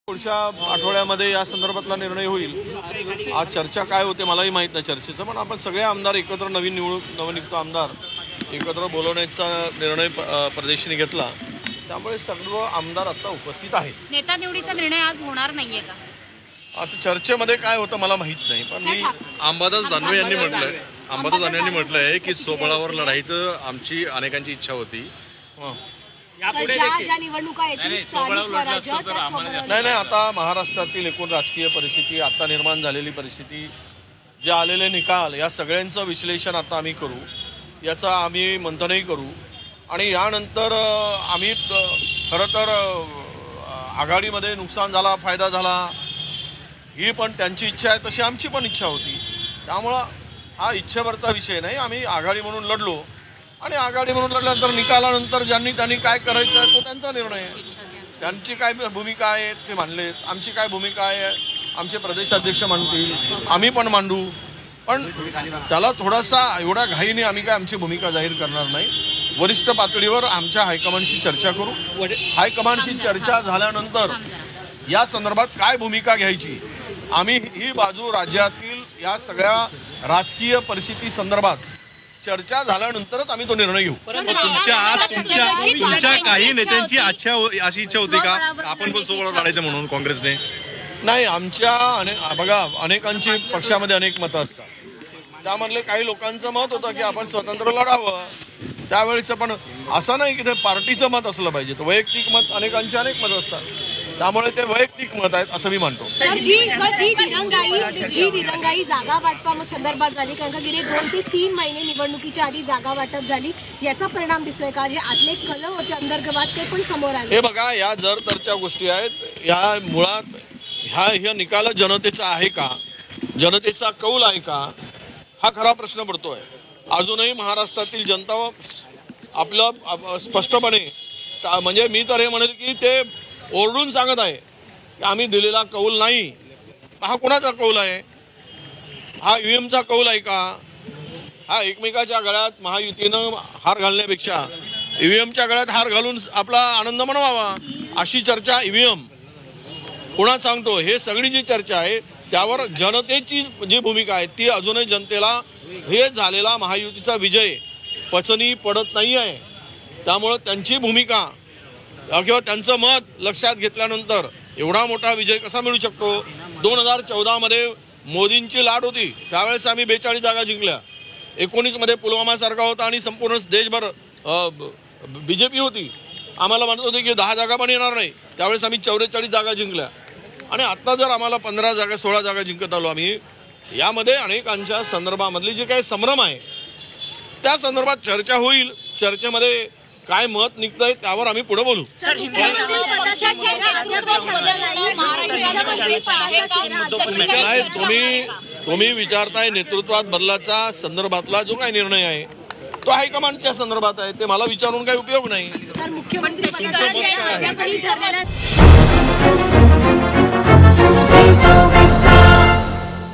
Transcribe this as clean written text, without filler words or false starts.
पुढच्या आठवड्यामध्ये या संदर्भातला निर्णय होईल। आज चर्चा काय होते मलाही माहित नाही चर्चेचं, पण आपण सगळे आमदार एकत्र नवनियुक्त आमदार एकत्र बोलवण्याचा निर्णय प्रदेशाने घेतला, त्यामुळे सर्व आमदार आता उपस्थित आहेत। नेता निवडीचा निर्णय आज होणार नाहीये का? आता चर्चेमध्ये काय होतं मला माहित नाही, पण मी अंबादास दानवे यांनी म्हटलंय की स्वबळावर लढाईचं आमची अनेकांची इच्छा होती। नाही, आता महाराष्ट्रातील एकूण राजकीय परिस्थिती, आता निर्माण झालेली परिस्थिती, जे आलेले निकाल, या सगळ्यांचं विश्लेषण आता आम्ही करू, याचा आम्ही मंथनही करू आणि यानंतर आम्ही खरं तर आघाडीमध्ये नुकसान झाला, फायदा झाला, ही पण त्यांची इच्छा आहे, तशी आमची पण इच्छा होती। त्यामुळं हा इच्छेवरचा विषय नाही। आम्ही आघाडी म्हणून लढलो आणि आघाडी म्हणून लढल्यानंतर निकालानंतर त्यांनी काय करायचं आहे तो त्यांचा निर्णय आहे। त्यांची काय भूमिका आहे ते मांडले, आमची काय भूमिका आहे आमचे प्रदेशाध्यक्ष मांडतील, आम्ही पण मांडू, पण त्याला थोडासा एवढा घाईने आम्ही काय आमची भूमिका जाहीर करणार नाही। वरिष्ठ पातळीवर आमच्या हायकमांडशी चर्चा करू। हायकमांडशी चर्चा झाल्यानंतर या संदर्भात काय भूमिका घ्यायची, आम्ही ही बाजू राज्यातील या सगळ्या राजकीय परिस्थिती संदर्भात चर्चा झाल्यानंतरच आम्ही तो निर्णय घेऊ। तुमच्या काही नेत्यांची अशी इच्छा होती का आपण पण सोबत लढायचं म्हणून काँग्रेसने? नाही, आमच्या बघा अनेकांची पक्षामध्ये अनेक मतं असतात, त्यामधले काही लोकांचं मत होतं की आपण स्वतंत्र लढावं त्यावेळेचं, पण असं नाही की ते पार्टीचं मत असलं पाहिजे, तर वैयक्तिक मत अनेकांचे अनेक मत असतात, त्यामुळे ते वैयक्तिक मत आहेत असं मी मानतो। जी दिरंगाई जागा वाटपासंदर्भात झाली, कारण का गेले 2 ते 3 महिने निवडणुकीच्या आधी जागा वाटप झाली, याचा परिणाम दिसतोय का? जे आतले कल होते अंतर्गत ते पण समोर आले। हे बघा, या जर तरच्या गोष्टी आहेत, या मुळात ह्या निकाल जनतेचा आहे का, जनतेचा कौल आहे का, हा खरा प्रश्न पडतोय। अजूनही महाराष्ट्रातील जनता आपलं स्पष्टपणे म्हणजे मी तर हे म्हणेल की ते ओरडून सांगत आहे की आम्ही दिलेला कौल नाही। हा कोणाचा कौल आहे? हा ईव्हीएमचा कौल आहे का? हा एकमेकाच्या गळ्यात महायुतीनं हार घालण्यापेक्षा ईव्हीएमच्या गळ्यात हार घालून आपला आनंद मनवावा अशी चर्चा ईव्हीएम पुन्हा सांगतो, हे सगळी जी चर्चा आहे त्यावर जनतेची जी भूमिका आहे ती अजूनही जनतेला हे झालेला महायुतीचा विजय पचनी पडत नाही आहे। त्यामुळं त्यांची भूमिका किंवा त्यांचं मत लक्षात घेतल्यानंतर एवढा मोठा विजय कसा मिळू शकतो? 2014 मध्ये मोदींची लाट होती, त्यावेळेस आम्ही 42 जागा जिंकल्या। 19 मध्ये पुलवामा सारखा होता आणि संपूर्ण देशभर बीजेपी होती, आम्हाला म्हणत होते की 10 जागा पण येणार नाही, त्यावेळेस आम्ही 44 जागा जिंकल्या। आणि आता जर आम्हाला 15 जागा 16 जागा जिंकत आलो आम्ही, यामध्ये अनेकांच्या संदर्भामधली जी काही संभ्रम आहे त्या संदर्भात चर्चा होईल। चर्चेमध्ये काय मत निघतंय त्यावर आम्ही पुढे बोलू। नाही, तुम्ही विचारताय नेतृत्वात बदलाचा संदर्भातला जो काही निर्णय आहे तो हायकमांडच्या संदर्भात आहे, ते मला विचारून काही उपयोग नाही। मुख्यमंत्री